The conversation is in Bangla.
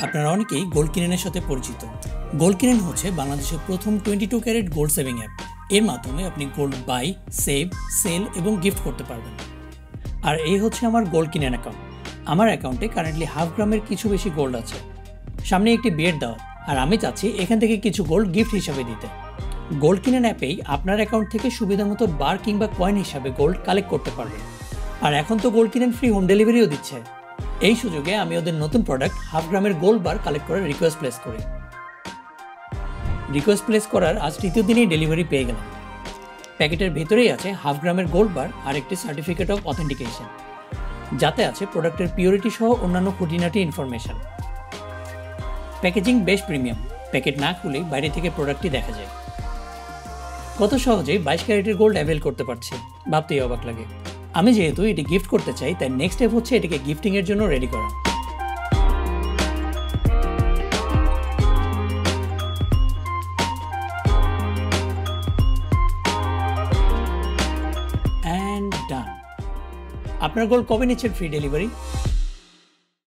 আপনারা অনেকেই গোল্ড কিনেনের সাথে পরিচিত। গোল্ড কিনেন হচ্ছে বাংলাদেশের প্রথম 22 ক্যারেট গোল্ড সেভিং অ্যাপ। এর মাধ্যমে আপনি গোল্ড বাই, সেভ, সেল এবং গিফট করতে পারবেন। আর এই হচ্ছে আমার গোল্ড কিনেন অ্যাকাউন্ট। আমার অ্যাকাউন্টে কারেন্টলি 1/2 গ্রামের কিছু বেশি গোল্ড আছে। সামনে একটি বিয়ের দাওয়াত, আর আমি চাচ্ছি এখান থেকে কিছু গোল্ড গিফট হিসাবে দিতে। গোল্ড কিনেন অ্যাপেই আপনার অ্যাকাউন্ট থেকে সুবিধা মতো বার কিংবা কয়েন হিসাবে গোল্ড কালেক্ট করতে পারবেন। আর এখন তো গোল্ড কিনেন ফ্রি হোম ডেলিভারিও দিচ্ছে। এই সুযোগে আমি ওদের নতুন প্রোডাক্ট 1/2 গ্রামের গোল্ড বার কালেক্ট করার রিকোয়েস্ট প্লেস করি। রিকোয়েস্ট প্লেস করার আজ তৃতীয় দিনেই ডেলিভারি পেয়ে গেলাম। প্যাকেটের ভেতরেই আছে 1/2 গ্রামের গোল্ড বার আর একটি সার্টিফিকেট অফ অথেন্টিকেশন, যাতে আছে প্রোডাক্টের পিওরিটি সহ অন্যান্য খুঁটিনাটি ইনফরমেশন। প্যাকেজিং বেশ প্রিমিয়াম, প্যাকেট না খুলেই বাইরে থেকে প্রোডাক্টটি দেখা যায়। কত সহজেই 22 ক্যারেটের গোল্ড অ্যাভেল করতে পারছি, ভাবতেই অবাক লাগে। আমি যেহেতু এটি গিফট করতে চাই, তাই নেক্সট স্টেপ হচ্ছে এটিকে গিফটিং এর জন্য রেডি করা। অ্যান্ড ডান। আপনার গোল্ড কবে নিচ্ছেন ফ্রি ডেলিভারি?